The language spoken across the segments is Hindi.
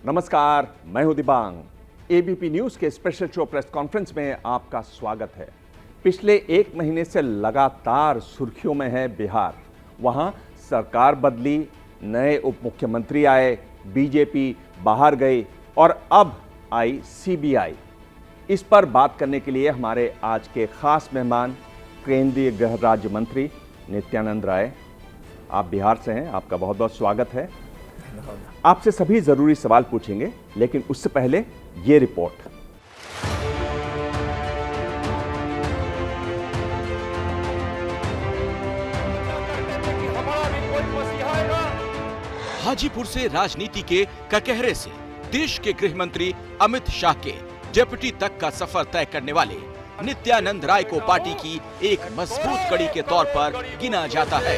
नमस्कार, मैं हूं दिबांग। एबीपी न्यूज के स्पेशल शो प्रेस कॉन्फ्रेंस में आपका स्वागत है। पिछले एक महीने से लगातार सुर्खियों में है बिहार। वहां सरकार बदली, नए उप मुख्यमंत्री आए, बीजेपी बाहर गई और अब आई सीबीआई। इस पर बात करने के लिए हमारे आज के खास मेहमान केंद्रीय गृह राज्य मंत्री नित्यानंद राय। आप बिहार से हैं, आपका बहुत बहुत स्वागत है। आपसे सभी जरूरी सवाल पूछेंगे, लेकिन उससे पहले ये रिपोर्ट। हाजीपुर से राजनीति के ककहरे से देश के गृह मंत्री अमित शाह के डिप्टी तक का सफर तय करने वाले नित्यानंद राय को पार्टी की एक मजबूत कड़ी के तौर पर गिना जाता है।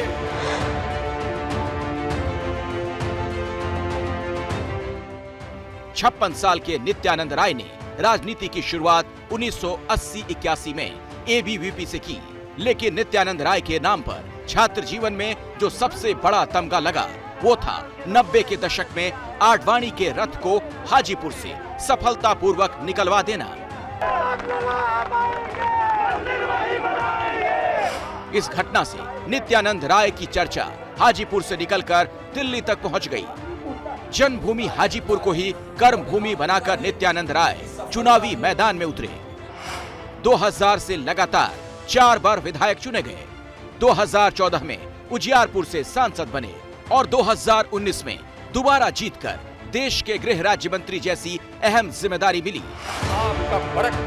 56 साल के नित्यानंद राय ने राजनीति की शुरुआत 1980-81 में एबीवीपी से की, लेकिन नित्यानंद राय के नाम पर छात्र जीवन में जो सबसे बड़ा तमगा लगा वो था 90 के दशक में आडवाणी के रथ को हाजीपुर से सफलतापूर्वक निकलवा देना। इस घटना से नित्यानंद राय की चर्चा हाजीपुर से निकलकर दिल्ली तक पहुंच गई। जन्मभूमि हाजीपुर को ही कर्म भूमि बनाकर नित्यानंद राय चुनावी मैदान में उतरे। 2000 से लगातार 4 बार विधायक चुने गए। 2014 में उजियारपुर से सांसद बने और 2019 में दोबारा जीतकर देश के गृह राज्य मंत्री जैसी अहम जिम्मेदारी मिली।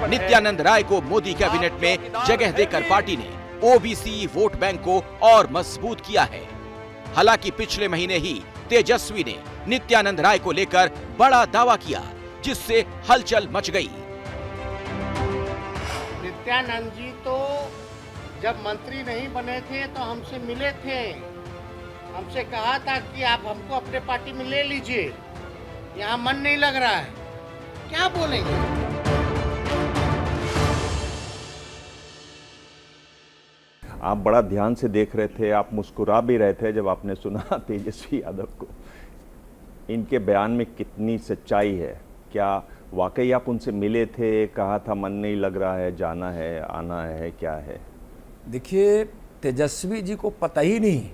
नित्यानंद राय को मोदी कैबिनेट में जगह देकर पार्टी ने ओबीसी वोट बैंक को और मजबूत किया है। हालांकि पिछले महीने ही तेजस्वी ने नित्यानंद राय को लेकर बड़ा दावा किया, जिससे हलचल मच गई। नित्यानंद जी तो जब मंत्री नहीं बने थे तो हमसे मिले थे, हमसे कहा था कि आप हमको अपने पार्टी में ले लीजिए, यहाँ मन नहीं लग रहा है। क्या बोलेंगे? आप बड़ा ध्यान से देख रहे थे, आप मुस्कुरा भी रहे थे जब आपने सुना तेजस्वी यादव को। इनके बयान में कितनी सच्चाई है? क्या वाकई आप उनसे मिले थे, कहा था मन नहीं लग रहा है, जाना है, आना है, क्या है? देखिए, तेजस्वी जी को पता ही नहीं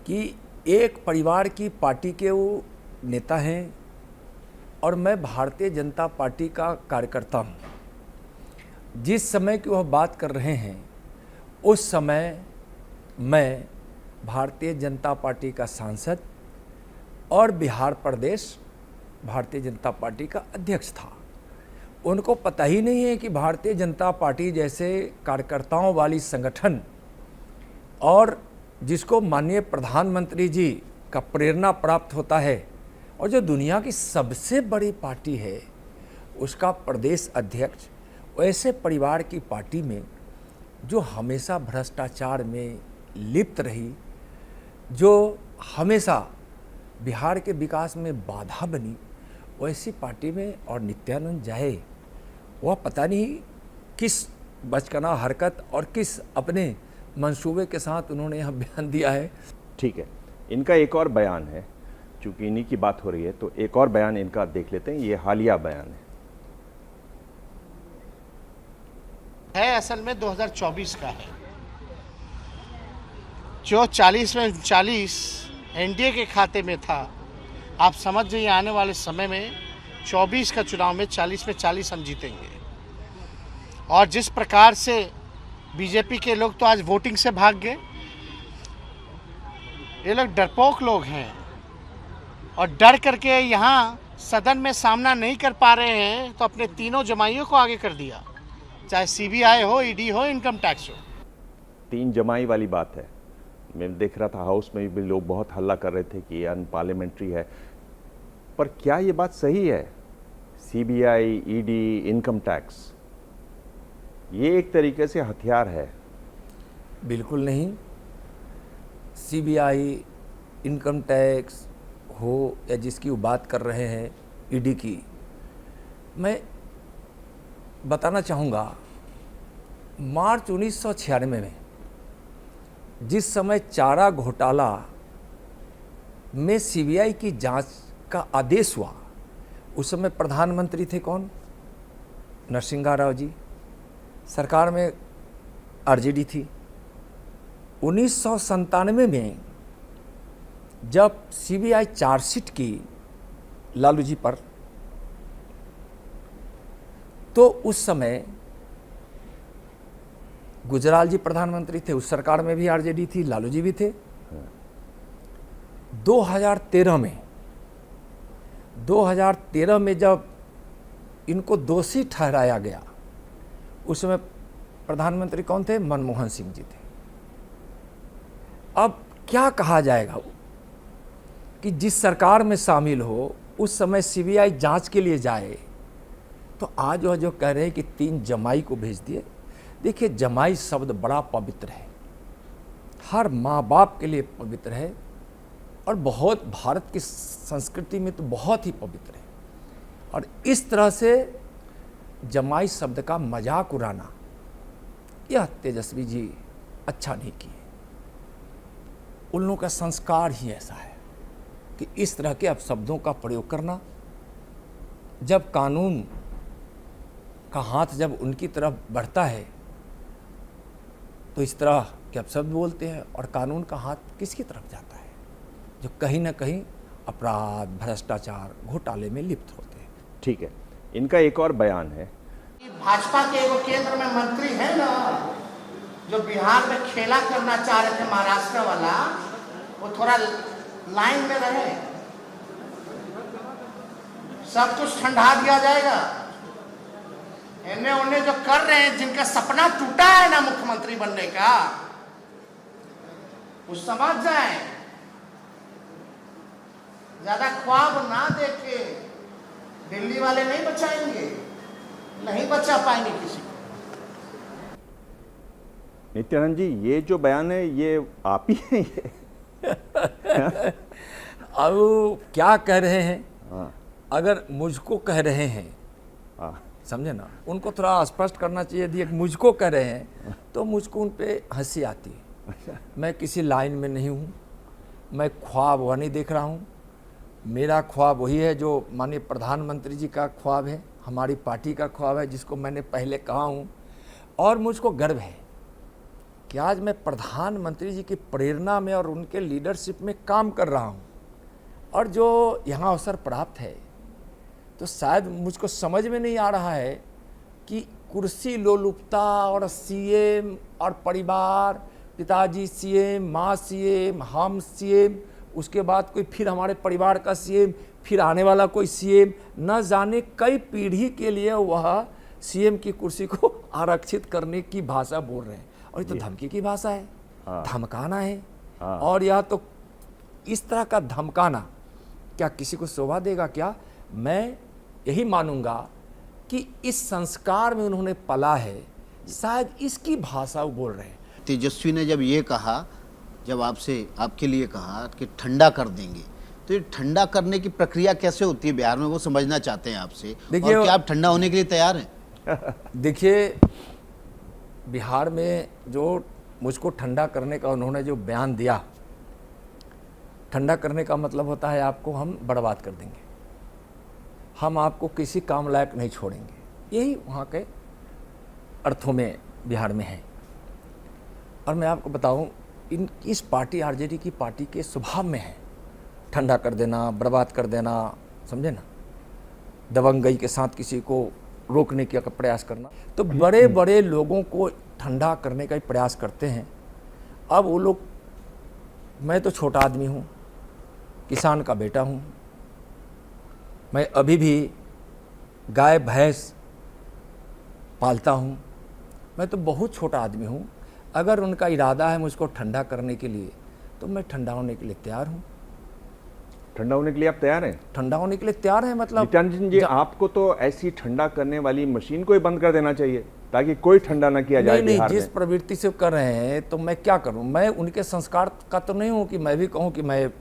कि एक परिवार की पार्टी के वो नेता हैं और मैं भारतीय जनता पार्टी का कार्यकर्ता हूँ। जिस समय की वह बात कर रहे हैं उस समय मैं भारतीय जनता पार्टी का सांसद और बिहार प्रदेश भारतीय जनता पार्टी का अध्यक्ष था। उनको पता ही नहीं है कि भारतीय जनता पार्टी जैसे कार्यकर्ताओं वाली संगठन और जिसको माननीय प्रधानमंत्री जी का प्रेरणा प्राप्त होता है और जो दुनिया की सबसे बड़ी पार्टी है उसका प्रदेश अध्यक्ष, ऐसे परिवार की पार्टी में जो हमेशा भ्रष्टाचार में लिप्त रही, जो हमेशा बिहार के विकास में बाधा बनी, वैसी पार्टी में और नित्यानंद जाए, वह पता नहीं किस बचकाना हरकत और किस अपने मंसूबे के साथ उन्होंने यह बयान दिया है। ठीक है, इनका एक और बयान है, चूंकि इन्हीं की बात हो रही है तो एक और बयान इनका देख लेते हैं। ये हालिया बयान है असल में 2024 का है, जो 40 में 40 एनडीए के खाते में था। आप समझ जाइए आने वाले समय में 24 का चुनाव में 40 में 40 हम जीतेंगे। और जिस प्रकार से बीजेपी के लोग तो आज वोटिंग से भाग गए, ये लोग डरपोक लोग हैं और डर करके यहाँ सदन में सामना नहीं कर पा रहे हैं तो अपने तीनों जमाइयों को आगे कर दिया, चाहे सीबीआई हो, ईडी हो, इनकम टैक्स हो। 3 जमाई वाली बात है। मैं देख रहा था हाउस में भी लोग बहुत हल्ला कर रहे थे कि अनपार्लियामेंट्री है, पर क्या ये बात सही है? सीबीआई, ईडी, इनकम टैक्स, ये एक तरीके से हथियार है। बिल्कुल नहीं। सीबीआई, इनकम टैक्स हो या जिसकी वो बात कर रहे हैं ईडी की, मैं बताना चाहूँगा मार्च 1996 में जिस समय चारा घोटाला में सीबीआई की जांच का आदेश हुआ, उस समय प्रधानमंत्री थे कौन? नरसिंह राव जी। सरकार में आरजेडी थी। 1997 में जब सीबीआई चार्जशीट की लालू जी पर, तो उस समय गुजराल जी प्रधानमंत्री थे, उस सरकार में भी आरजेडी थी, लालू जी भी थे। 2013 में जब इनको दोषी ठहराया गया, उस समय प्रधानमंत्री कौन थे? मनमोहन सिंह जी थे। अब क्या कहा जाएगा कि जिस सरकार में शामिल हो उस समय सीबीआई जांच के लिए जाए, तो आज वह जो कह रहे हैं कि 3 जमाई को भेज दिए। देखिए, जमाई शब्द बड़ा पवित्र है, हर माँ बाप के लिए पवित्र है, और बहुत भारत की संस्कृति में तो बहुत ही पवित्र है। और इस तरह से जमाई शब्द का मजाक उड़ाना, यह तेजस्वी जी अच्छा नहीं किए। उन लोगों का संस्कार ही ऐसा है कि इस तरह के अपशब्दों का प्रयोग करना, जब कानून का हाथ जब उनकी तरफ बढ़ता है तो इस तरह के अपशब्द बोलते हैं, और कानून का हाथ किसकी तरफ जाता है? जो कहीं ना कहीं अपराध, भ्रष्टाचार, घोटाले में लिप्त होते हैं। ठीक है, इनका एक और बयान है। भाजपा के एगो केंद्र में मंत्री है ना, जो बिहार में खेला करना चाह रहे थे महाराष्ट्र वाला, वो थोड़ा लाइन में रहे, सब कुछ ठंडा दिया जाएगा। इन्हें उन्हें जो कर रहे हैं, जिनका सपना टूटा है ना मुख्यमंत्री बनने का, वो समझ जाए, ज्यादा ख्वाब ना देखे। दिल्ली वाले नहीं बचाएंगे, नहीं बचा पाएंगे किसी को। नित्यानंद जी, ये जो बयान है ये आप ही हैं ये? अब क्या कह रहे हैं? हाँ, अगर मुझको कह रहे हैं, हाँ, समझे ना, उनको थोड़ा स्पष्ट करना चाहिए। यदि मुझको कह रहे हैं तो मुझको उन पे हंसी आती है। मैं किसी लाइन में नहीं हूँ, मैं ख्वाब वह नहीं देख रहा हूँ। मेरा ख्वाब वही है जो माननीय प्रधानमंत्री जी का ख्वाब है, हमारी पार्टी का ख्वाब है, जिसको मैंने पहले कहा हूँ। और मुझको गर्व है कि आज मैं प्रधानमंत्री जी की प्रेरणा में और उनके लीडरशिप में काम कर रहा हूँ। और जो यहाँ अवसर प्राप्त है, तो शायद मुझको समझ में नहीं आ रहा है कि कुर्सी लोलुपता और सीएम और परिवार, पिताजी सीएम, माँ सीएम, हम सीएम, उसके बाद कोई फिर हमारे परिवार का सीएम, फिर आने वाला कोई सीएम, न जाने कई पीढ़ी के लिए वह सीएम की कुर्सी को आरक्षित करने की भाषा बोल रहे हैं। और ये तो धमकी की भाषा है, धमकाना है। और यह तो इस तरह का धमकाना क्या किसी को शोभा देगा? क्या मैं यही मानूंगा कि इस संस्कार में उन्होंने पला है, शायद इसकी भाषा वो बोल रहे हैं। तेजस्वी ने जब ये कहा, जब आपसे आपके लिए कहा कि ठंडा कर देंगे, तो ये ठंडा करने की प्रक्रिया कैसे होती है बिहार में, वो समझना चाहते हैं आपसे। देखिए, और क्या आप ठंडा होने के लिए तैयार हैं? देखिए, बिहार में जो मुझको ठंडा करने का उन्होंने जो बयान दिया, ठंडा करने का मतलब होता है आपको हम बर्बाद कर देंगे, हम आपको किसी काम लायक नहीं छोड़ेंगे। यही वहाँ के अर्थों में बिहार में है। और मैं आपको बताऊं, इस पार्टी आरजेडी की पार्टी के स्वभाव में है ठंडा कर देना, बर्बाद कर देना, समझे ना, दबंगई के साथ किसी को रोकने का प्रयास करना। तो बड़े बड़े लोगों को ठंडा करने का ही प्रयास करते हैं। अब वो लोग, मैं तो छोटा आदमी हूँ, किसान का बेटा हूँ, मैं अभी भी गाय भैंस पालता हूँ, मैं तो बहुत छोटा आदमी हूँ। अगर उनका इरादा है मुझको ठंडा करने के लिए, तो मैं ठंडा होने के लिए तैयार हूँ। ठंडा होने के लिए आप तैयार हैं? ठंडा होने के लिए तैयार है मतलब नित्यानंद जी, आपको तो ऐसी ठंडा करने वाली मशीन को ही बंद कर देना चाहिए ताकि कोई ठंडा ना किया जाए। नहीं, जिस प्रवृत्ति से कर रहे हैं तो मैं क्या करूं? मैं उनके संस्कार का तो नहीं हूं कि मैं भी कहूं कि मैं,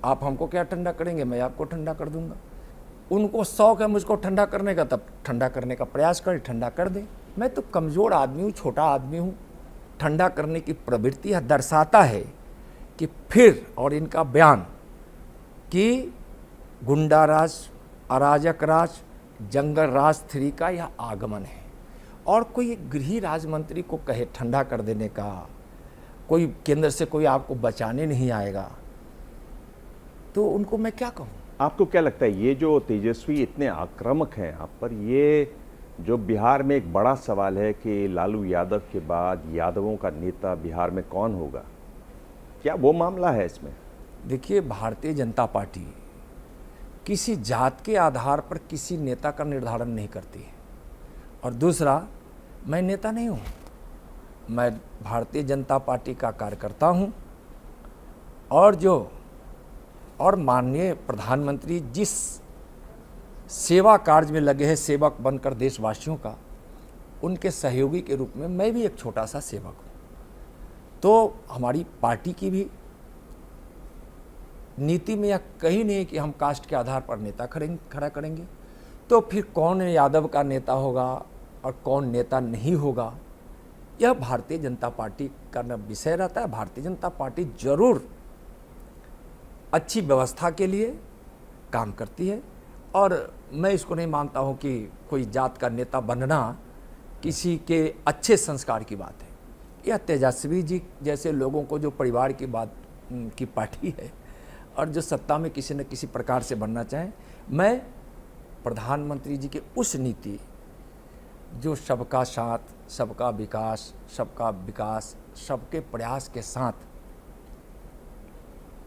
आप हमको क्या ठंडा करेंगे, मैं आपको ठंडा कर दूंगा। उनको शौक है मुझको ठंडा करने का, तब ठंडा करने का प्रयास करें, ठंडा कर दें। मैं तो कमज़ोर आदमी हूँ, छोटा आदमी हूँ। ठंडा करने की प्रवृत्ति यह दर्शाता है कि फिर, और इनका बयान कि गुंडा राज, अराजक राज, जंगल राज 3 का यह आगमन है। और कोई गृह राज्य मंत्री को कहे ठंडा कर देने का, कोई केंद्र से कोई आपको बचाने नहीं आएगा, तो उनको मैं क्या कहूँ। आपको क्या लगता है ये जो तेजस्वी इतने आक्रामक हैं आप पर, ये जो बिहार में एक बड़ा सवाल है कि लालू यादव के बाद यादवों का नेता बिहार में कौन होगा, क्या वो मामला है इसमें? देखिए, भारतीय जनता पार्टी किसी जात के आधार पर किसी नेता का निर्धारण नहीं करती है। और दूसरा, मैं नेता नहीं हूँ, मैं भारतीय जनता पार्टी का कार्यकर्ता हूँ। और माननीय प्रधानमंत्री जिस सेवा कार्य में लगे हैं, सेवक बनकर देशवासियों का, उनके सहयोगी के रूप में मैं भी एक छोटा सा सेवक हूँ। तो हमारी पार्टी की भी नीति में यह कहीं नहीं कि हम कास्ट के आधार पर नेता खड़ा करेंगे। तो फिर कौन यादव का नेता होगा और कौन नेता नहीं होगा, यह भारतीय जनता पार्टी का विषय रहता है। भारतीय जनता पार्टी जरूर अच्छी व्यवस्था के लिए काम करती है, और मैं इसको नहीं मानता हूँ कि कोई जात का नेता बनना किसी के अच्छे संस्कार की बात है। यह तेजस्वी जी जैसे लोगों को, जो परिवार की बात की पार्टी है और जो सत्ता में किसी न किसी प्रकार से बनना चाहें, मैं प्रधानमंत्री जी के उस नीति जो सबका साथ, सबका विकास, सबके प्रयास के साथ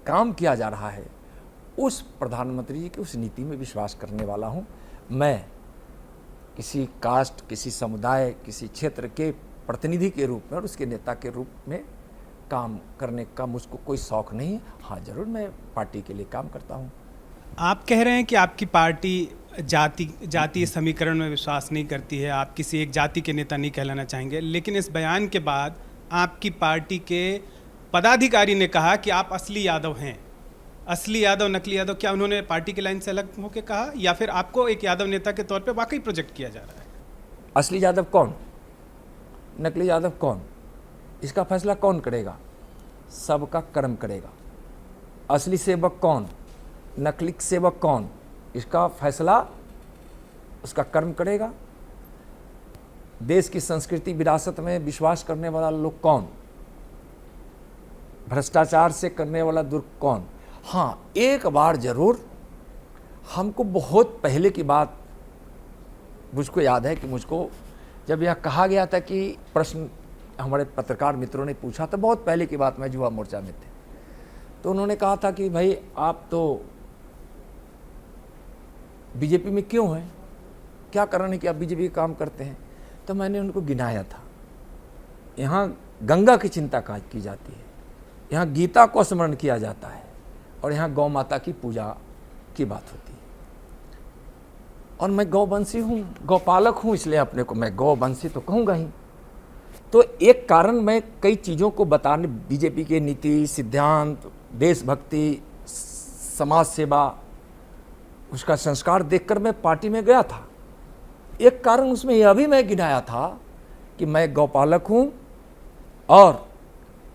काम किया जा रहा है, उस प्रधानमंत्री जी की उस नीति में विश्वास करने वाला हूं। मैं किसी कास्ट, किसी समुदाय, किसी क्षेत्र के प्रतिनिधि के रूप में और उसके नेता के रूप में काम करने का मुझको कोई शौक नहीं है। हाँ, जरूर मैं पार्टी के लिए काम करता हूँ। आप कह रहे हैं कि आपकी पार्टी जातीय समीकरण में विश्वास नहीं करती है, आप किसी एक जाति के नेता नहीं कहलाना चाहेंगे, लेकिन इस बयान के बाद आपकी पार्टी के पदाधिकारी ने कहा कि आप असली यादव हैं। असली यादव, नकली यादव, क्या उन्होंने पार्टी की लाइन से अलग होकर कहा, या फिर आपको एक यादव नेता के तौर पे वाकई प्रोजेक्ट किया जा रहा है? असली यादव कौन, नकली यादव कौन, इसका फैसला कौन करेगा? सबका कर्म करेगा। असली सेवक कौन, नकली सेवक कौन, इसका फैसला उसका कर्म करेगा। देश की संस्कृति विरासत में विश्वास करने वाला लोग कौन, भ्रष्टाचार से करने वाला दुर्ग कौन। हाँ, एक बार जरूर हमको, बहुत पहले की बात मुझको याद है कि मुझको जब यह कहा गया था कि प्रश्न हमारे पत्रकार मित्रों ने पूछा था, बहुत पहले की बात, मैं युवा मोर्चा में थे, तो उन्होंने कहा था कि भाई आप तो बीजेपी में क्यों हैं, क्या कारण है कि आप बीजेपी का काम करते हैं? तो मैंने उनको गिनाया था, यहाँ गंगा की चिंता की जाती है, यहाँ गीता को स्मरण किया जाता है, और यहाँ गौ माता की पूजा की बात होती है। और मैं गौवंशी हूँ, गौपालक हूँ, इसलिए अपने को मैं गौवंशी तो कहूँगा ही। तो एक कारण मैं कई चीज़ों को बताने, बीजेपी के नीति, सिद्धांत, देशभक्ति, समाज सेवा, उसका संस्कार देखकर मैं पार्टी में गया था। एक कारण उसमें यह भी मैं गिनाया था कि मैं गौपालक हूँ, और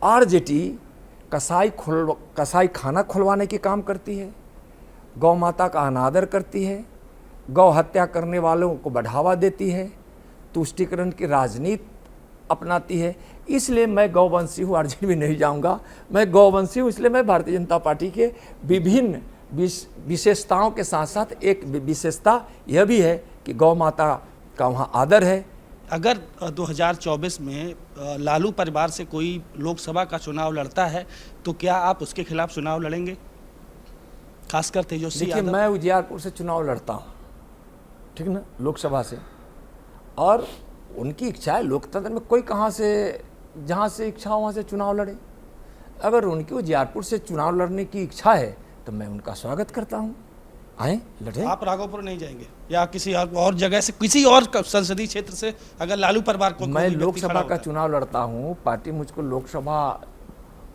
आरजेडी कसाई खाना खुलवाने की काम करती है, गौ माता का अनादर करती है, गौ हत्या करने वालों को बढ़ावा देती है, तुष्टीकरण की राजनीति अपनाती है। इसलिए मैं गौवंशी हूँ, आरजेडी में नहीं जाऊँगा, मैं गौवंशी हूँ। इसलिए मैं भारतीय जनता पार्टी के विभिन्न विशेषताओं के साथ साथ एक विशेषता यह भी है कि गौ माता का वहाँ आदर है। अगर 2024 में लालू परिवार से कोई लोकसभा का चुनाव लड़ता है तो क्या आप उसके खिलाफ चुनाव लड़ेंगे, खासकर तेजस्वी यादव? देखिए, मैं उजियारपुर से चुनाव लड़ता हूँ, ठीक ना, लोकसभा से, और उनकी इच्छा है, लोकतंत्र में कोई कहाँ से, जहाँ से इच्छा हो वहाँ से चुनाव लड़े। अगर उनकी उजियारपुर से चुनाव लड़ने की इच्छा है तो मैं उनका स्वागत करता हूँ, आए लड़े। आप राघोपुर नहीं जाएंगे या किसी और जगह से, किसी और संसदीय क्षेत्र से अगर लालू परिवार को? मैं लोकसभा का चुनाव लड़ता हूँ, पार्टी मुझको लोकसभा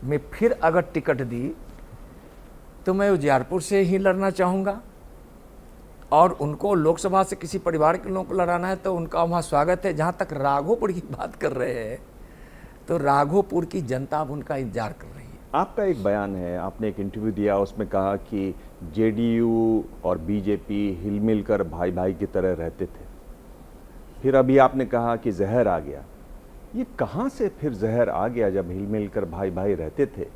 में फिर अगर टिकट दी तो मैं उजियारपुर से ही लड़ना चाहूँगा, और उनको लोकसभा से किसी परिवार के लोगों को लड़ाना है तो उनका वहाँ स्वागत है। जहाँ तक राघोपुर की बात कर रहे हैं, तो राघोपुर की जनता अब उनका इंतजार कर रही है। आपका एक बयान है, आपने एक इंटरव्यू दिया, उसमें कहा कि जेडीयू और बीजेपी हिल-मिल कर भाई-भाई की तरह रहते थे। फिर अभी आपने कहा कि जहर आ गया। ये कहाँ से फिर जहर आ गया जब हिल-मिल कर भाई-भाई रहते थे?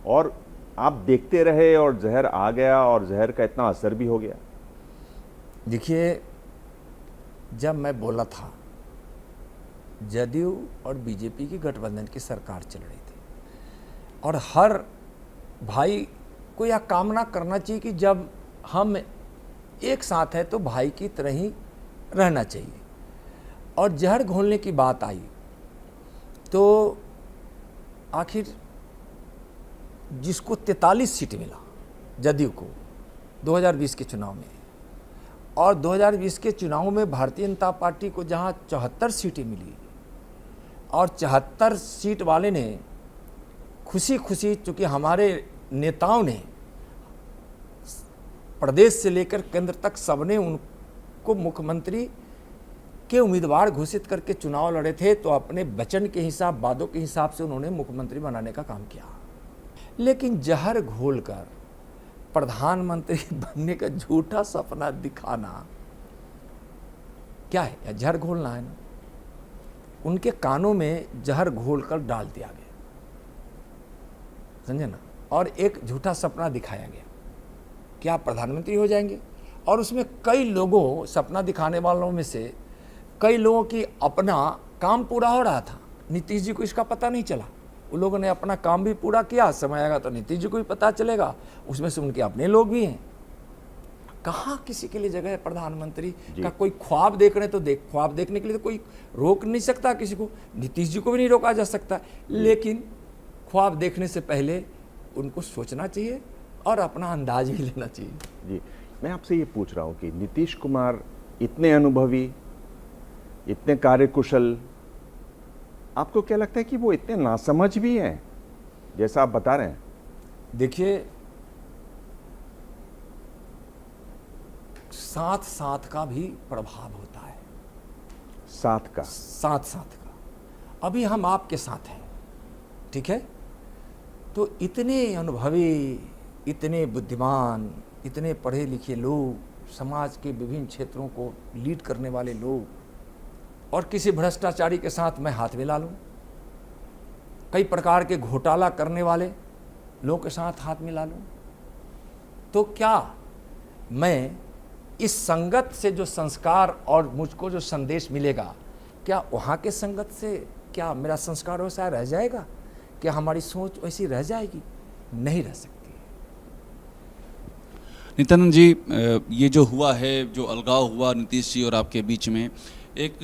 और आप देखते रहे और जहर आ गया और जहर का इतना असर भी हो गया? देखिए, जब मैं बोला था जदयू और बीजेपी की गठबंधन की सरकार चल रही थी और हर भाई को यह कामना करना चाहिए कि जब हम एक साथ हैं तो भाई की तरह ही रहना चाहिए, और जहर घोलने की बात आई तो आखिर जिसको 43 सीट मिला जदयू को 2020 के चुनाव में, और 2020 के चुनाव में भारतीय जनता पार्टी को जहां 74 सीटें मिली और 74 सीट वाले ने खुशी खुशी, चूँकि हमारे नेताओं ने प्रदेश से लेकर केंद्र तक सबने उनको मुख्यमंत्री के उम्मीदवार घोषित करके चुनाव लड़े थे, तो अपने वचन के हिसाब, वादों के हिसाब से उन्होंने मुख्यमंत्री बनाने का काम किया। लेकिन जहर घोलकर प्रधानमंत्री बनने का झूठा सपना दिखाना क्या है? या जहर घोलना है ना? उनके कानों में जहर घोलकर डाल दिया गया, समझे ना, और एक झूठा सपना दिखाया गया कि आप प्रधानमंत्री हो जाएंगे। और उसमें कई लोगों, सपना दिखाने वालों में से कई लोगों की अपना काम पूरा हो रहा था। नीतीश जी को इसका पता नहीं चला, उन लोगों ने अपना काम भी पूरा किया। समय आएगा तो नीतीश जी को भी पता चलेगा, उसमें से उनके अपने लोग भी हैं। कहाँ किसी के लिए जगह है प्रधानमंत्री का? कोई ख्वाब देख रहे हैं तो ख्वाब देखने के लिए तो कोई रोक नहीं सकता किसी को, नीतीश जी को भी नहीं रोका जा सकता। लेकिन ख्वाब देखने से पहले उनको सोचना चाहिए और अपना अंदाज भी लेना चाहिए। जी, मैं आपसे ये पूछ रहा हूँ कि नीतीश कुमार इतने अनुभवी, इतने कार्यकुशल, आपको क्या लगता है कि वो इतने नासमझ भी हैं जैसा आप बता रहे हैं? देखिए, साथ साथ का भी प्रभाव होता है। साथ का? साथ साथ का। अभी हम आपके साथ हैं, ठीक है, तो इतने अनुभवी, इतने बुद्धिमान, इतने पढ़े लिखे लोग, समाज के विभिन्न क्षेत्रों को लीड करने वाले लोग, और किसी भ्रष्टाचारी के साथ मैं हाथ मिला लूं, कई प्रकार के घोटाला करने वाले लोगों के साथ हाथ मिला लूं, तो क्या मैं इस संगत से जो संस्कार और मुझको जो संदेश मिलेगा, क्या वहाँ के संगत से क्या मेरा संस्कार वैसा रह जाएगा? क्या हमारी सोच वैसी रह जाएगी? नहीं रह सकती। नित्यानंद जी, ये जो हुआ है, जो अलगाव हुआ नीतीश जी और आपके बीच में, एक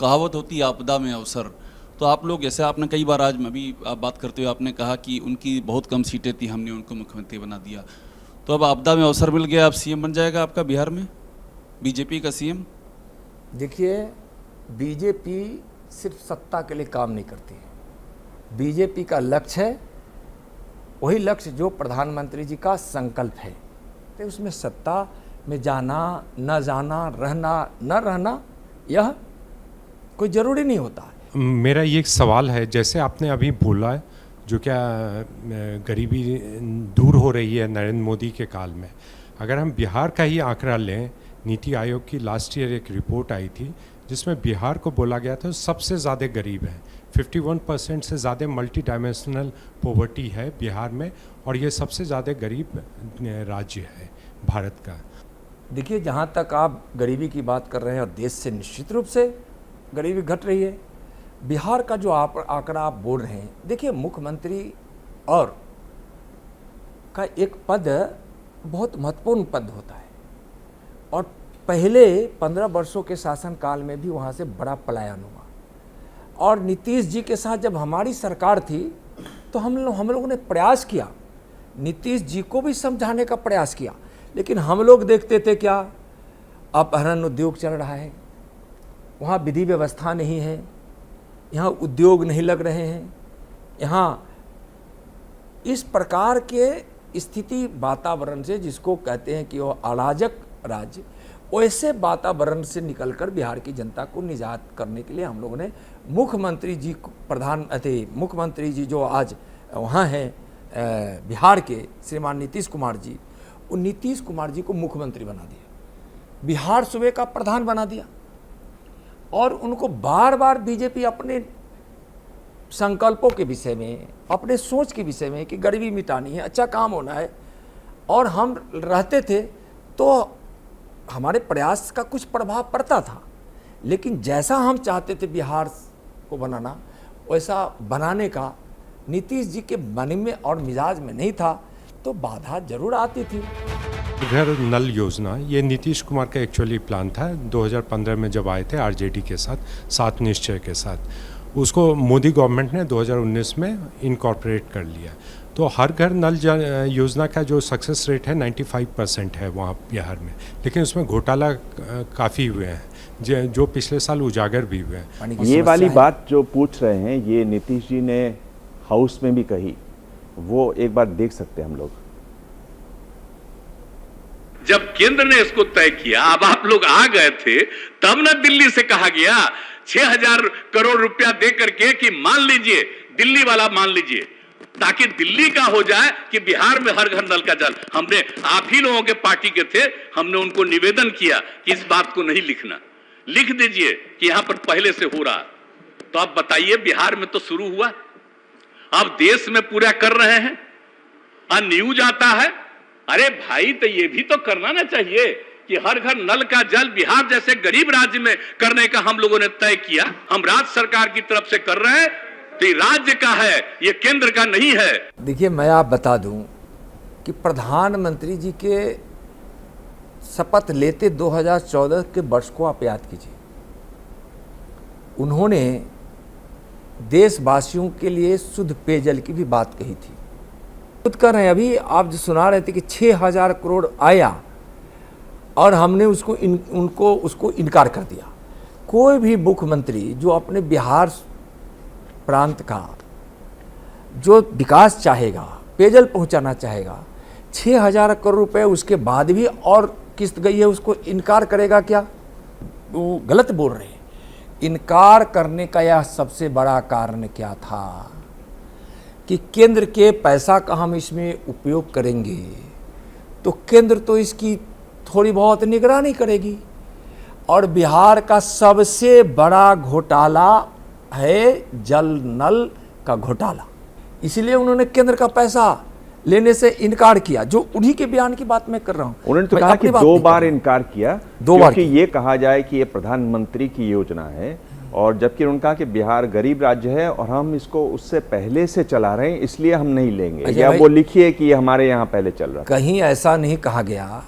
कहावत होती है आपदा में अवसर। तो आप लोग, जैसे आपने कई बार, आज मैं भी आप बात करते हुए आपने कहा कि उनकी बहुत कम सीटें थी, हमने उनको मुख्यमंत्री बना दिया, तो अब आपदा में अवसर मिल गया, अब सीएम बन जाएगा आपका बिहार में बीजेपी का सीएम? देखिए, बीजेपी सिर्फ सत्ता के लिए काम नहीं करती है। बीजेपी का लक्ष्य है वही लक्ष्य जो प्रधानमंत्री जी का संकल्प है, तो उसमें सत्ता में जाना, न जाना, रहना न रहना, यह कोई ज़रूरी नहीं होता है। मेरा ये एक सवाल है, जैसे आपने अभी बोला है, जो क्या गरीबी दूर हो रही है नरेंद्र मोदी के काल में, अगर हम बिहार का ही आंकड़ा लें, नीति आयोग की लास्ट ईयर एक रिपोर्ट आई थी जिसमें बिहार को बोला गया था सबसे ज़्यादा गरीब है। 51% से ज़्यादा मल्टी डायमेंशनल पॉवर्टी है बिहार में, और ये सबसे ज़्यादा गरीब राज्य है भारत का। देखिए, जहाँ तक आप गरीबी की बात कर रहे हैं, और देश से निश्चित रूप से गरीबी घट रही है। बिहार का जो आप आंकड़ा आप बोल रहे हैं, देखिए, मुख्यमंत्री और का एक पद बहुत महत्वपूर्ण पद होता है, और पहले 15 वर्षों के शासनकाल में भी वहाँ से बड़ा पलायन हुआ। और नीतीश जी के साथ जब हमारी सरकार थी तो हम लोगों ने प्रयास किया, नीतीश जी को भी समझाने का प्रयास किया, लेकिन हम लोग देखते थे क्या, अपहरण उद्योग चल रहा है, वहाँ विधि व्यवस्था नहीं है, यहाँ उद्योग नहीं लग रहे हैं, यहाँ इस प्रकार के स्थिति वातावरण से, जिसको कहते हैं कि वो अराजक राज्य, वैसे वातावरण से निकलकर बिहार की जनता को निजात करने के लिए हम लोगों ने मुख्यमंत्री जी जो आज वहाँ हैं बिहार के श्रीमान नीतीश कुमार जी, उन नीतीश कुमार जी को मुख्यमंत्री बना दिया, बिहार सूबे का प्रधान बना दिया और उनको बार बार बीजेपी अपने संकल्पों के विषय में, अपने सोच के विषय में कि गरीबी मिटानी है, अच्छा काम होना है, और हम रहते थे तो हमारे प्रयास का कुछ प्रभाव पड़ता था, लेकिन जैसा हम चाहते थे बिहार को बनाना वैसा बनाने का नीतीश जी के मन में और मिजाज में नहीं था, तो बाधा जरूर आती थी। घर नल योजना ये नीतीश कुमार का एक्चुअली प्लान था 2015 में जब आए थे आरजेडी के साथ, 7 निश्चय के साथ, उसको मोदी गवर्नमेंट ने 2019 में इनकॉर्पोरेट कर लिया। तो हर घर नल योजना का जो सक्सेस रेट है 95% है वहाँ बिहार में, लेकिन उसमें घोटाला काफ़ी हुए हैं जो पिछले साल उजागर भी हुए हैं। ये वाली बात जो पूछ रहे हैं ये नीतीश जी ने हाउस में भी कही, वो एक बार देख सकते हैं हम लोग। जब केंद्र ने इसको तय किया, अब आप लोग आ गए थे, तब ना दिल्ली से कहा गया 6,000 करोड़ रुपया दे करके कि मान लीजिए दिल्ली वाला मान लीजिए, ताकि दिल्ली का हो जाए कि बिहार में हर घर नल का जल। हमने, आप ही लोगों के पार्टी के थे, हमने उनको निवेदन किया कि इस बात को नहीं लिखना, लिख दीजिए कि यहां पर पहले से हो रहा। तो आप बताइए, बिहार में तो शुरू हुआ, अब देश में पूरा कर रहे हैं, न्यूज आता है। अरे भाई, तो ये भी तो करना ना चाहिए कि हर घर नल का जल बिहार जैसे गरीब राज्य में करने का हम लोगों ने तय किया। हम राज्य सरकार की तरफ से कर रहे हैं, तो ये राज्य का है, ये केंद्र का नहीं है। देखिए, मैं आप बता दूं कि प्रधानमंत्री जी के शपथ लेते 2014 के वर्ष को आप याद कीजिए, उन्होंने देशवासियों के लिए शुद्ध पेयजल की भी बात कही थी। खुद कर रहे हैं, अभी आप जो सुना रहे थे कि 6,000 करोड़ आया और हमने उसको इनकार कर दिया। कोई भी मुख्यमंत्री जो अपने बिहार प्रांत का जो विकास चाहेगा, पेयजल पहुंचाना चाहेगा, 6,000 करोड़ रुपए उसके बाद भी और किस्त गई है उसको इनकार करेगा क्या? वो गलत बोल रहे हैं। इनकार करने का यह सबसे बड़ा कारण क्या था कि केंद्र के पैसा का हम इसमें उपयोग करेंगे तो केंद्र तो इसकी थोड़ी बहुत निगरानी करेगी, और बिहार का सबसे बड़ा घोटाला है जल नल का घोटाला, इसलिए उन्होंने केंद्र का पैसा लेने से इनकार किया। जो उन्हीं के बयान की बात मैं कर रहा हूं। उन्होंने तो कहा कि 2 बार इनकार किया, 2 बार क्योंकि ये कहा जाए कि ये प्रधानमंत्री की योजना है, और जबकि उन्होंने कहा कि बिहार गरीब राज्य है और हम इसको उससे पहले से चला रहे हैं, इसलिए हम नहीं लेंगे, या वो लिखिए कि ये हमारे यहाँ पहले चल रहा। कहीं ऐसा नहीं कहा गया,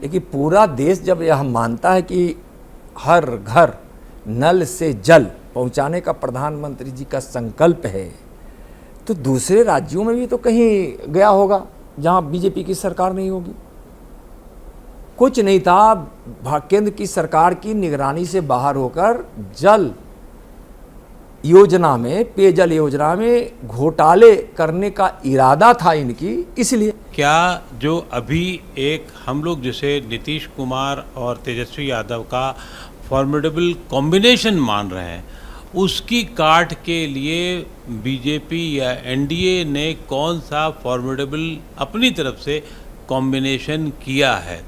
लेकिन पूरा देश जब यह मानता है कि हर घर नल से जल पहुंचाने का प्रधानमंत्री जी का संकल्प है, तो दूसरे राज्यों में भी तो कहीं गया होगा जहां बीजेपी की सरकार नहीं होगी। कुछ नहीं था, केंद्र की सरकार की निगरानी से बाहर होकर जल योजना में, पेयजल योजना में घोटाले करने का इरादा था इनकी, इसलिए। क्या जो अभी एक हम लोग जिसे नीतीश कुमार और तेजस्वी यादव का फॉर्मिडेबल कॉम्बिनेशन मान रहे हैं, उसकी काट के लिए बीजेपी या एनडीए ने कौन सा फॉर्मिडेबल अपनी तरफ से कॉम्बिनेशन किया है?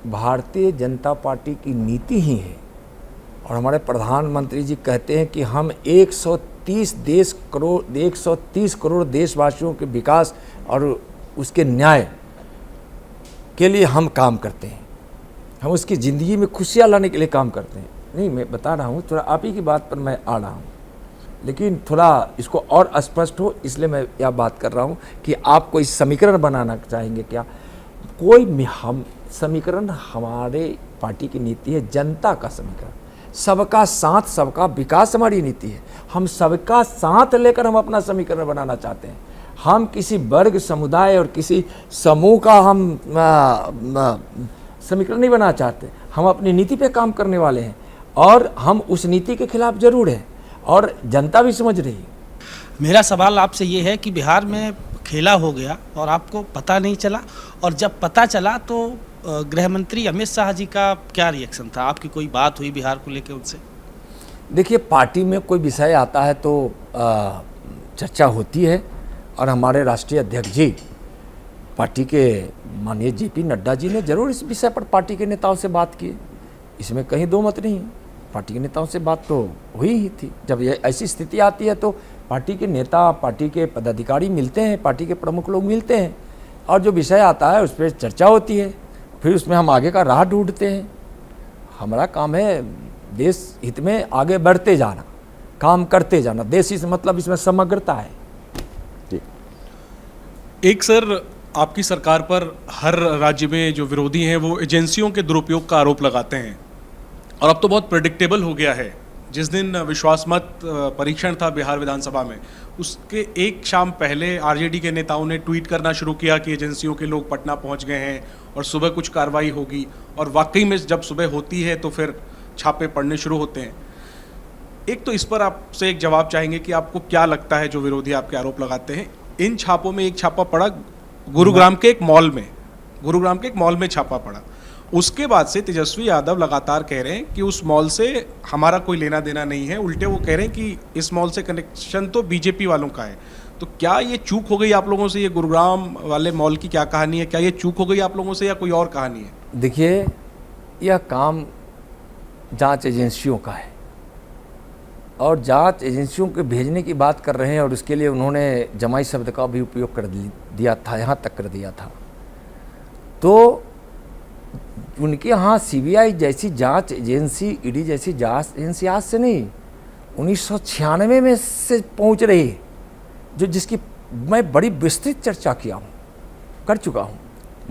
भारतीय जनता पार्टी की नीति ही है, और हमारे प्रधानमंत्री जी कहते हैं कि हम 130 करोड़ देशवासियों के विकास और उसके न्याय के लिए हम काम करते हैं, हम उसकी ज़िंदगी में खुशियाँ लाने के लिए काम करते हैं। नहीं, मैं बता रहा हूँ, थोड़ा आप ही की बात पर मैं आ रहा हूँ, लेकिन थोड़ा इसको और स्पष्ट हो इसलिए मैं यह बात कर रहा हूँ कि आप कोई समीकरण बनाना चाहेंगे क्या? कोई हम समीकरण, हमारे पार्टी की नीति है जनता का समीकरण, सबका साथ सबका विकास हमारी नीति है। हम सबका साथ लेकर हम अपना समीकरण बनाना चाहते हैं। हम किसी वर्ग, समुदाय और किसी समूह का हम समीकरण नहीं बनाना चाहते। हम अपनी नीति पे काम करने वाले हैं, और हम उस नीति के खिलाफ जरूर हैं, और जनता भी समझ रही है। मेरा सवाल आपसे ये है कि बिहार में खेला हो गया और आपको पता नहीं चला, और जब पता चला तो गृह मंत्री अमित शाह जी का क्या रिएक्शन था? आपकी कोई बात हुई बिहार को लेकर उनसे? देखिए, पार्टी में कोई विषय आता है तो चर्चा होती है, और हमारे राष्ट्रीय अध्यक्ष जी पार्टी के माननीय जेपी नड्डा जी ने जरूर इस विषय पर पार्टी के नेताओं से बात की, इसमें कहीं दो मत नहीं। पार्टी के नेताओं से बात तो हुई ही थी। जब ये ऐसी स्थिति आती है तो पार्टी के नेता, पार्टी के पदाधिकारी मिलते हैं, पार्टी के प्रमुख लोग मिलते हैं और जो विषय आता है उस पर चर्चा होती है, फिर उसमें हम आगे का राह ढूंढते हैं। हमारा काम है देश हित में आगे बढ़ते जाना, काम करते जाना। देश हित मतलब इसमें समग्रता है। एक सर, आपकी सरकार पर हर राज्य में जो विरोधी हैं वो एजेंसियों के दुरुपयोग का आरोप लगाते हैं और अब तो बहुत प्रेडिक्टेबल हो गया है। जिस दिन विश्वास मत परीक्षण था बिहार विधानसभा में, उसके एक शाम पहले आरजेडी के नेताओं ने ट्वीट करना शुरू किया कि एजेंसियों के लोग पटना पहुंच गए हैं और सुबह कुछ कार्रवाई होगी, और वाकई में जब सुबह होती है तो फिर छापे पड़ने शुरू होते हैं। एक तो इस पर आपसे एक जवाब चाहेंगे कि आपको क्या लगता है जो विरोधी आपके आरोप लगाते हैं। इन छापों में एक छापा पड़ा गुरुग्राम के एक मॉल में छापा पड़ा। उसके बाद से तेजस्वी यादव लगातार कह रहे हैं कि उस मॉल से हमारा कोई लेना देना नहीं है, उल्टे वो कह रहे हैं कि इस मॉल से कनेक्शन तो बीजेपी वालों का है। तो क्या ये चूक हो गई आप लोगों से? ये गुरुग्राम वाले मॉल की क्या कहानी है? क्या ये चूक हो गई आप लोगों से या कोई और कहानी है? देखिए, यह काम जांच एजेंसियों का है और जांच एजेंसियों के भेजने की बात कर रहे हैं और उसके लिए उन्होंने जमाई शब्द का भी उपयोग कर दिया था, यहाँ तक कर दिया था। तो उनके यहाँ सीबीआई जैसी जांच एजेंसी, ईडी जैसी जांच एजेंसी आज से नहीं 1996 में से पहुँच रही है, जो जिसकी मैं बड़ी विस्तृत चर्चा कर चुका हूँ।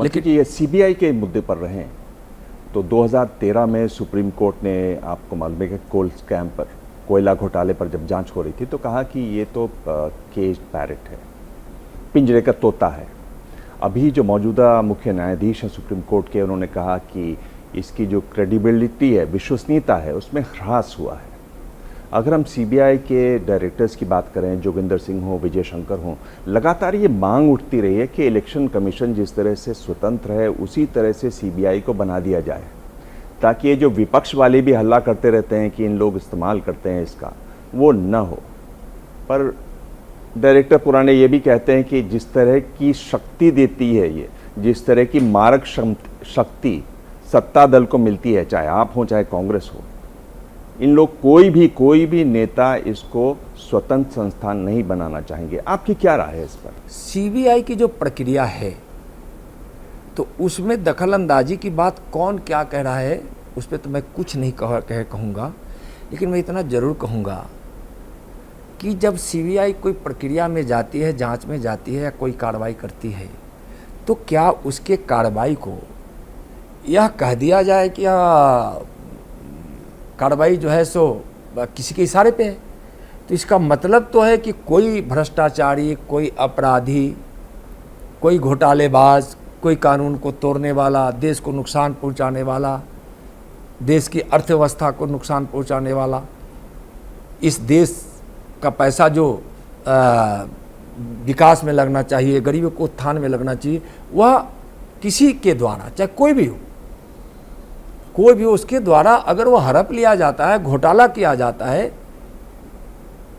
लेकिन ये सीबीआई के मुद्दे पर रहे तो 2013 में सुप्रीम कोर्ट ने, आपको मालूम है कि कोल स्कैम पर, कोयला घोटाले पर जब जांच हो रही थी तो कहा कि ये तो केज पैरेट है, पिंजरे का तोता है। अभी जो मौजूदा मुख्य न्यायाधीश हैं सुप्रीम कोर्ट के, उन्होंने कहा कि इसकी जो क्रेडिबिलिटी है, विश्वसनीयता है, उसमें ह्रास हुआ है। अगर हम सीबीआई के डायरेक्टर्स की बात करें, जोगिंदर सिंह हो, विजय शंकर हो, लगातार ये मांग उठती रही है कि इलेक्शन कमीशन जिस तरह से स्वतंत्र है उसी तरह से सीबीआई को बना दिया जाए, ताकि ये जो विपक्ष वाले भी हल्ला करते रहते हैं कि इन लोग इस्तेमाल करते हैं इसका, वो न हो। पर डायरेक्टर पुराने ये भी कहते हैं कि जिस तरह की शक्ति देती है ये, जिस तरह की मारक शक्ति सत्ता दल को मिलती है, चाहे आप हो चाहे कांग्रेस हो, इन लोग कोई भी नेता इसको स्वतंत्र संस्थान नहीं बनाना चाहेंगे। आपकी क्या राय है इस पर? सीबीआई की जो प्रक्रिया है तो उसमें दखल अंदाजी की बात कौन क्या कह रहा है उस पर तो मैं कुछ नहीं कहूँगा, लेकिन मैं इतना ज़रूर कहूँगा कि जब सीबीआई कोई प्रक्रिया में जाती है, जांच में जाती है या कोई कार्रवाई करती है, तो क्या उसके कार्रवाई को यह कह दिया जाए कि कार्रवाई जो है सो किसी के इशारे पे है? तो इसका मतलब तो है कि कोई भ्रष्टाचारी, कोई अपराधी, कोई घोटालेबाज, कोई कानून को तोड़ने वाला, देश को नुकसान पहुंचाने वाला, देश की अर्थव्यवस्था को नुकसान पहुंचाने वाला, इस देश का पैसा जो विकास में लगना चाहिए, गरीबों को उत्थान में लगना चाहिए, वह किसी के द्वारा, चाहे कोई भी हो, उसके द्वारा अगर वह हड़प लिया जाता है, घोटाला किया जाता है,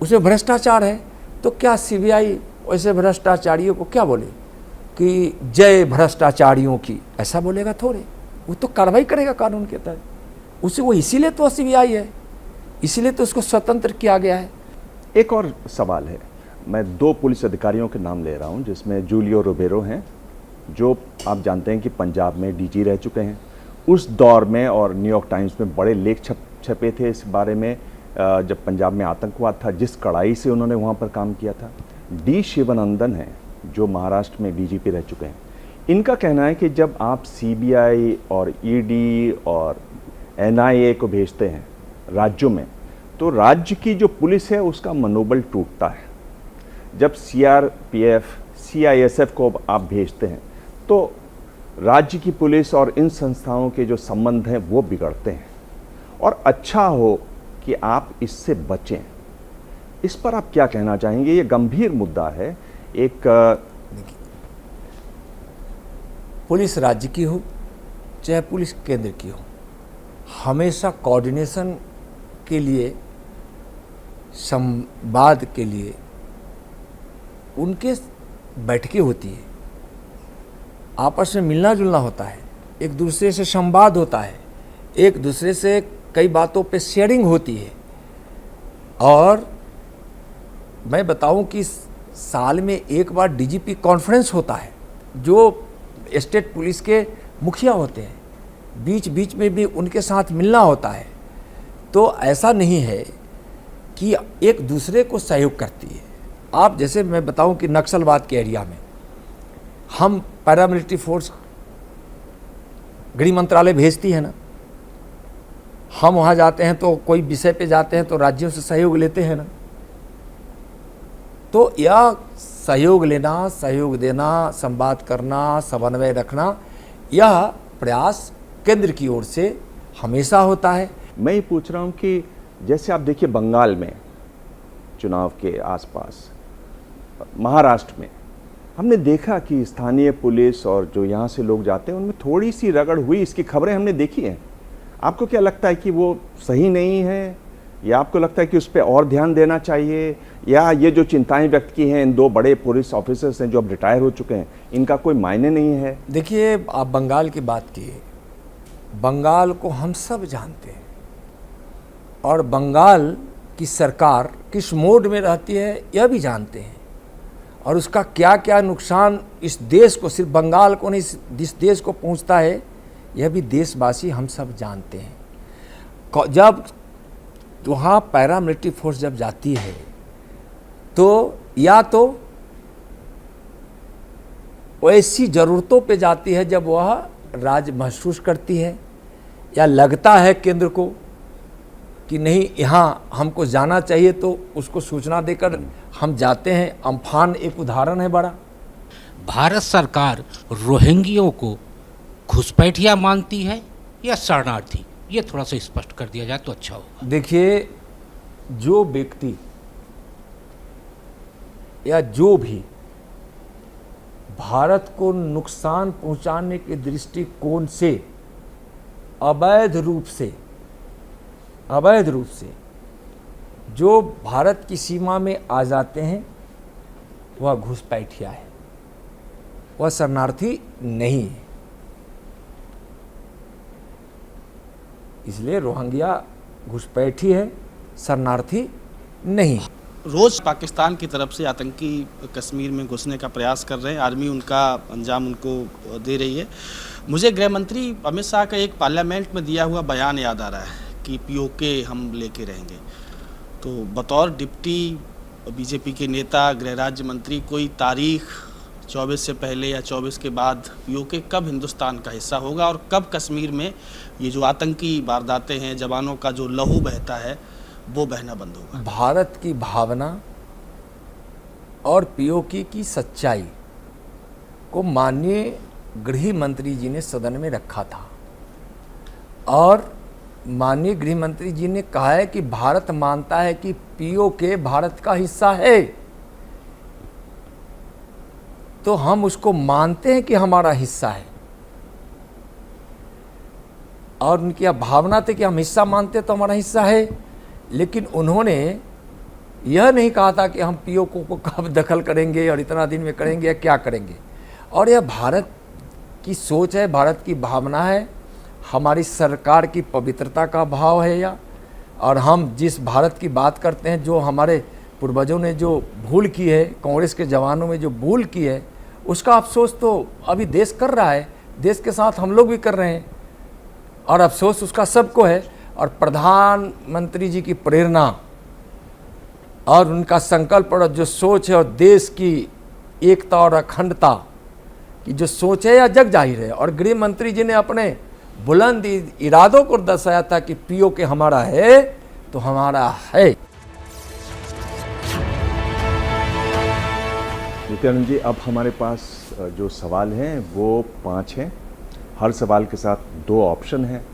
उसमें भ्रष्टाचार है, तो क्या सीबीआई वैसे भ्रष्टाचारियों को क्या बोले कि जय भ्रष्टाचारियों की? ऐसा बोलेगा थोड़े। वो तो कार्रवाई करेगा कानून के तहत। उसे वो इसीलिए तो सीबीआई है, इसीलिए तो उसको स्वतंत्र किया गया है। एक और सवाल है, मैं 2 पुलिस अधिकारियों के नाम ले रहा हूं, जिसमें जूलियो रोबेरो हैं, जो आप जानते हैं कि पंजाब में डीजी रह चुके हैं। उस दौर में और न्यूयॉर्क टाइम्स में बड़े लेख छपे थे इस बारे में, जब पंजाब में आतंकवाद था, जिस कड़ाई से उन्होंने वहाँ पर काम किया था। डी शिवानंदन हैं जो महाराष्ट्र में डीजीपी रह चुके हैं। इनका कहना है कि जब आप सीबीआई और ईडी और एनआईए को भेजते हैं राज्यों में, तो राज्य की जो पुलिस है उसका मनोबल टूटता है। जब सीआरपीएफ, सीआईएसएफ को आप भेजते हैं तो राज्य की पुलिस और इन संस्थाओं के जो संबंध हैं वो बिगड़ते हैं, और अच्छा हो कि आप इससे बचें। इस पर आप क्या कहना चाहेंगे? ये गंभीर मुद्दा है। एक पुलिस राज्य की हो चाहे पुलिस केंद्र की हो, हमेशा कोऑर्डिनेशन के लिए, संवाद के लिए, उनके बैठकें होती है, आपस में मिलना जुलना होता है, एक दूसरे से संवाद होता है, एक दूसरे से कई बातों पे शेयरिंग होती है। और मैं बताऊं कि साल में एक बार डीजीपी कॉन्फ्रेंस होता है, जो स्टेट पुलिस के मुखिया होते हैं, बीच बीच में भी उनके साथ मिलना होता है। तो ऐसा नहीं है कि एक दूसरे को सहयोग करती है। आप जैसे मैं बताऊं कि नक्सलवाद के एरिया में हम पैरामिलिट्री फोर्स गृह मंत्रालय भेजती है ना, हम वहाँ जाते हैं तो कोई विषय पे जाते हैं तो राज्यों से सहयोग लेते हैं ना। तो यह सहयोग लेना, सहयोग देना, संवाद करना, समन्वय रखना, यह प्रयास केंद्र की ओर से हमेशा होता है। मैं ये पूछ रहा हूँ कि जैसे आप देखिए बंगाल में चुनाव के आसपास, महाराष्ट्र में हमने देखा कि स्थानीय पुलिस और जो यहाँ से लोग जाते हैं उनमें थोड़ी सी रगड़ हुई, इसकी खबरें हमने देखी हैं। आपको क्या लगता है कि वो सही नहीं है, या आपको लगता है कि उस पर और ध्यान देना चाहिए, या ये जो चिंताएं व्यक्त की हैं इन दो बड़े पुलिस ऑफिसर्स हैं जो अब रिटायर हो चुके हैं, इनका कोई मायने नहीं है? देखिए, आप बंगाल की बात किए, बंगाल को हम सब जानते हैं और बंगाल की सरकार किस मोड में रहती है यह भी जानते हैं, और उसका क्या क्या नुकसान इस देश को, सिर्फ बंगाल को नहीं इस देश को पहुंचता है, यह भी देशवासी हम सब जानते हैं। जब वहाँ पैरामिलिट्री फोर्स जब जाती है तो या तो ऐसी ज़रूरतों पे जाती है जब वह राज महसूस करती है, या लगता है केंद्र को कि नहीं यहाँ हमको जाना चाहिए, तो उसको सूचना देकर हम जाते हैं। अम्फान एक उदाहरण है बड़ा। भारत सरकार रोहिंग्यों को घुसपैठिया मानती है या शरणार्थी, ये थोड़ा सा स्पष्ट कर दिया जाए तो अच्छा होगा। देखिए, जो व्यक्ति या जो भी भारत को नुकसान पहुंचाने के दृष्टिकोण से अवैध रूप से जो भारत की सीमा में आ जाते हैं वह घुसपैठिया है, वह शरणार्थी नहीं है। इसलिए रोहिंग्या घुसपैठी है, शरणार्थी नहीं। रोज पाकिस्तान की तरफ से आतंकी कश्मीर में घुसने का प्रयास कर रहे हैं, आर्मी उनका अंजाम उनको दे रही है। मुझे गृह मंत्री अमित शाह का एक पार्लियामेंट में दिया हुआ बयान याद आ रहा है कि पीओके हम लेके रहेंगे। तो बतौर डिप्टी बीजेपी के नेता, गृह राज्य मंत्री, कोई तारीख 24 से पहले या 24 के बाद पीओके कब हिंदुस्तान का हिस्सा होगा, और कब कश्मीर में ये जो आतंकी वारदातें हैं, जवानों का जो लहू बहता है, वो बहना बंद होगा? भारत की भावना और पीओके की सच्चाई को माननीय गृह मंत्री जी ने सदन में रखा था, और माननीय गृह मंत्री जी ने कहा है कि भारत मानता है कि पीओके भारत का हिस्सा है, तो हम उसको मानते हैं कि हमारा हिस्सा है। और उनकी भावना थी कि हम हिस्सा मानते तो हमारा हिस्सा है, लेकिन उन्होंने यह नहीं कहा था कि हम पीओके को कब दखल करेंगे और इतना दिन में करेंगे या क्या करेंगे। और यह भारत की सोच है, भारत की भावना है, हमारी सरकार की पवित्रता का भाव है या, और हम जिस भारत की बात करते हैं, जो हमारे पूर्वजों ने जो भूल की है, कांग्रेस के जवानों में जो भूल की है, उसका अफसोस तो अभी देश कर रहा है, देश के साथ हम लोग भी कर रहे हैं, और अफसोस उसका सबको है। और प्रधानमंत्री जी की प्रेरणा और उनका संकल्प और जो सोच है, और देश की एकता और अखंडता की जो सोच है, यह जग जाहिर है। और गृह मंत्री जी ने अपने बुलंद इरादों को दर्शाया था कि पीओके हमारा है तो हमारा है। नित्यानंद जी, अब हमारे पास जो सवाल हैं वो 5 हैं। हर सवाल के साथ 2 ऑप्शन हैं।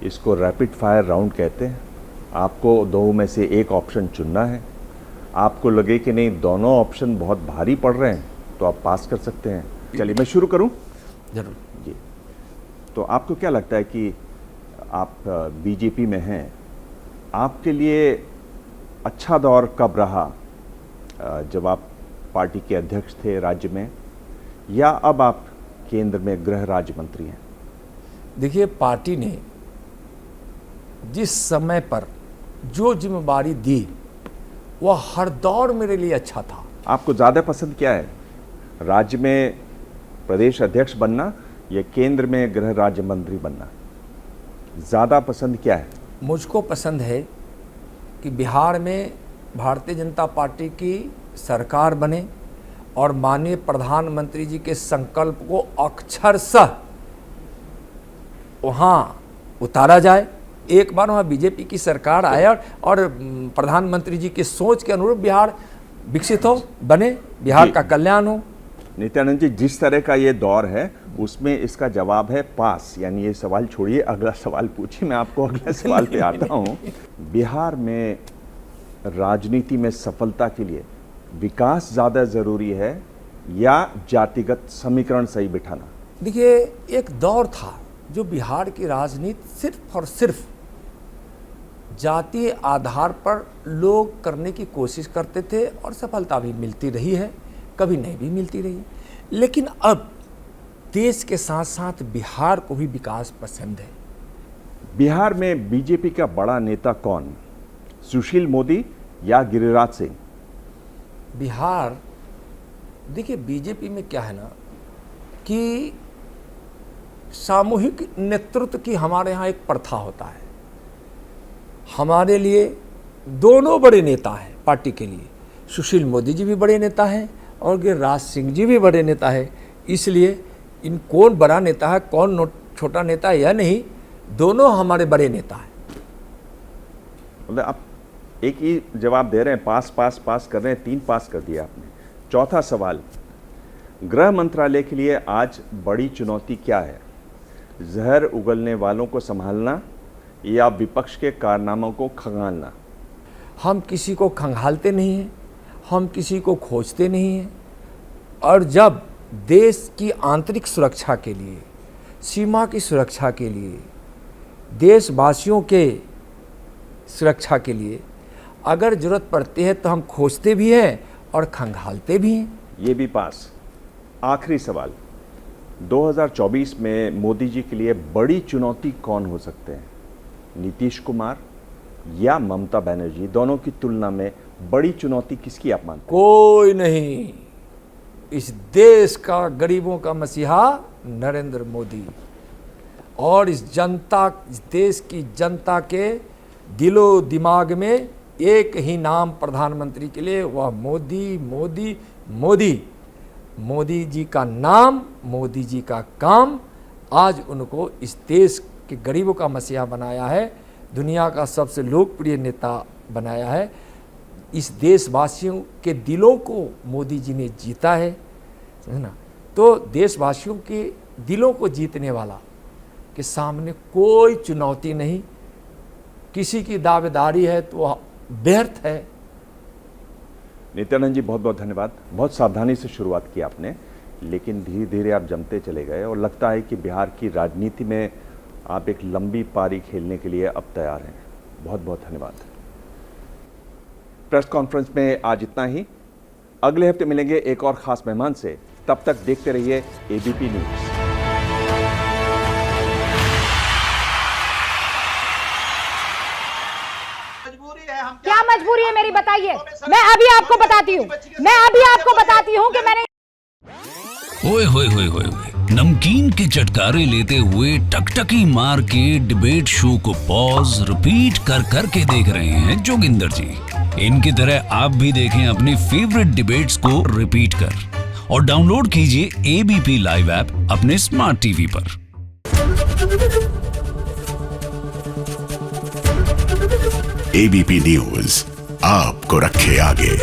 इसको रैपिड फायर राउंड कहते हैं। आपको 2 में से एक ऑप्शन चुनना है। आपको लगे कि नहीं दोनों ऑप्शन बहुत भारी पड़ रहे हैं तो आप पास कर सकते हैं। चलिए मैं शुरू करूं? जरूर जी। तो आपको क्या लगता है कि आप बीजेपी में हैं, आपके लिए अच्छा दौर कब रहा जब आप पार्टी के अध्यक्ष थे राज्य में, या अब आप केंद्र में गृह राज्य मंत्री हैं? देखिए, पार्टी ने जिस समय पर जो जिम्मेदारी दी वह हर दौर मेरे लिए अच्छा था। आपको ज़्यादा पसंद क्या है, राज्य में प्रदेश अध्यक्ष बनना या केंद्र में गृह राज्य मंत्री बनना? ज़्यादा पसंद क्या है? मुझको पसंद है कि बिहार में भारतीय जनता पार्टी की सरकार बने और माननीय प्रधानमंत्री जी के संकल्प को अक्षरशः वहाँ उतारा जाए। एक बार वहाँ बीजेपी की सरकार आए और प्रधानमंत्री जी की सोच के अनुरूप बिहार विकसित हो, बने, बिहार का कल्याण हो। नित्यानंद जी, जिस तरह का ये दौर है उसमें इसका जवाब है पास, यानी ये सवाल छोड़िए, अगला सवाल पूछिए, मैं आपको अगले सवाल पे आता हूँ। बिहार में राजनीति में सफलता के लिए विकास ज़्यादा ज़रूरी है या जातिगत समीकरण सही बिठाना? देखिए, एक दौर था जो बिहार की राजनीति सिर्फ और सिर्फ जातीय आधार पर लोग करने की कोशिश करते थे और सफलता भी मिलती रही है, कभी नहीं भी मिलती रही। लेकिन अब देश के साथ साथ बिहार को भी विकास पसंद है। बिहार में बीजेपी का बड़ा नेता कौन, सुशील मोदी या गिरिराज सिंह? बिहार, देखिए बीजेपी में क्या है ना कि सामूहिक नेतृत्व की हमारे यहाँ एक प्रथा होता है। हमारे लिए दोनों बड़े नेता हैं पार्टी के लिए, सुशील मोदी जी भी बड़े नेता हैं और गिरिराज सिंह जी भी बड़े नेता है। इसलिए इन कौन बड़ा नेता है कौन छोटा नेता है यह नहीं, दोनों हमारे बड़े नेता हैं। मतलब आप एक ही जवाब दे रहे हैं, पास पास पास कर रहे हैं, 3 पास कर दिया आपने। चौथा सवाल, गृह मंत्रालय के लिए आज बड़ी चुनौती क्या है, जहर उगलने वालों को संभालना या विपक्ष के कारनामों को खंगालना? हम किसी को खंगालते नहीं हैं, हम किसी को खोजते नहीं हैं, और जब देश की आंतरिक सुरक्षा के लिए, सीमा की सुरक्षा के लिए, देशवासियों के सुरक्षा के लिए अगर जरूरत पड़ती है तो हम खोजते भी हैं और खंगालते भी हैं। ये भी पास। आखिरी सवाल, 2024 में मोदी जी के लिए बड़ी चुनौती कौन हो सकते हैं, नीतीश कुमार या ममता बनर्जी? दोनों की तुलना में बड़ी चुनौती किसकी आप मानते हैं? कोई नहीं, इस देश का गरीबों का मसीहा नरेंद्र मोदी, और इस देश की जनता के दिलो दिमाग में एक ही नाम प्रधानमंत्री के लिए, वह मोदी मोदी मोदी। मोदी जी का नाम, मोदी जी का काम आज उनको इस देश के गरीबों का मसीहा बनाया है, दुनिया का सबसे लोकप्रिय नेता बनाया है। इस देशवासियों के दिलों को मोदी जी ने जीता है ना। तो देशवासियों के दिलों को जीतने वाला के सामने कोई चुनौती नहीं, किसी की दावेदारी है तो वह व्यर्थ है। नित्यानंद जी, बहुत बहुत धन्यवाद। बहुत सावधानी से शुरुआत की आपने, लेकिन धीरे धीरे आप जमते चले गए और लगता है कि बिहार की राजनीति में आप एक लंबी पारी खेलने के लिए अब तैयार हैं। बहुत बहुत धन्यवाद। प्रेस कॉन्फ्रेंस में आज इतना ही। अगले हफ्ते मिलेंगे एक और खास मेहमान से। तब तक देखते रहिए एबीपी न्यूज। क्या मजबूरी है मेरी, बताइए। मैं अभी आपको बताती हूँ कि मैंने ओए होए होए होए, नमकीन के चटकारे लेते हुए टकटकी मार के डिबेट शो को पॉज रिपीट कर कर के देख रहे हैं जोगिंदर जी। इनकी तरह आप भी देखें अपनी फेवरेट डिबेट्स को रिपीट कर, और डाउनलोड कीजिए एबीपी लाइव ऐप अपने स्मार्ट टीवी पर। एबीपी न्यूज आपको रखे आगे।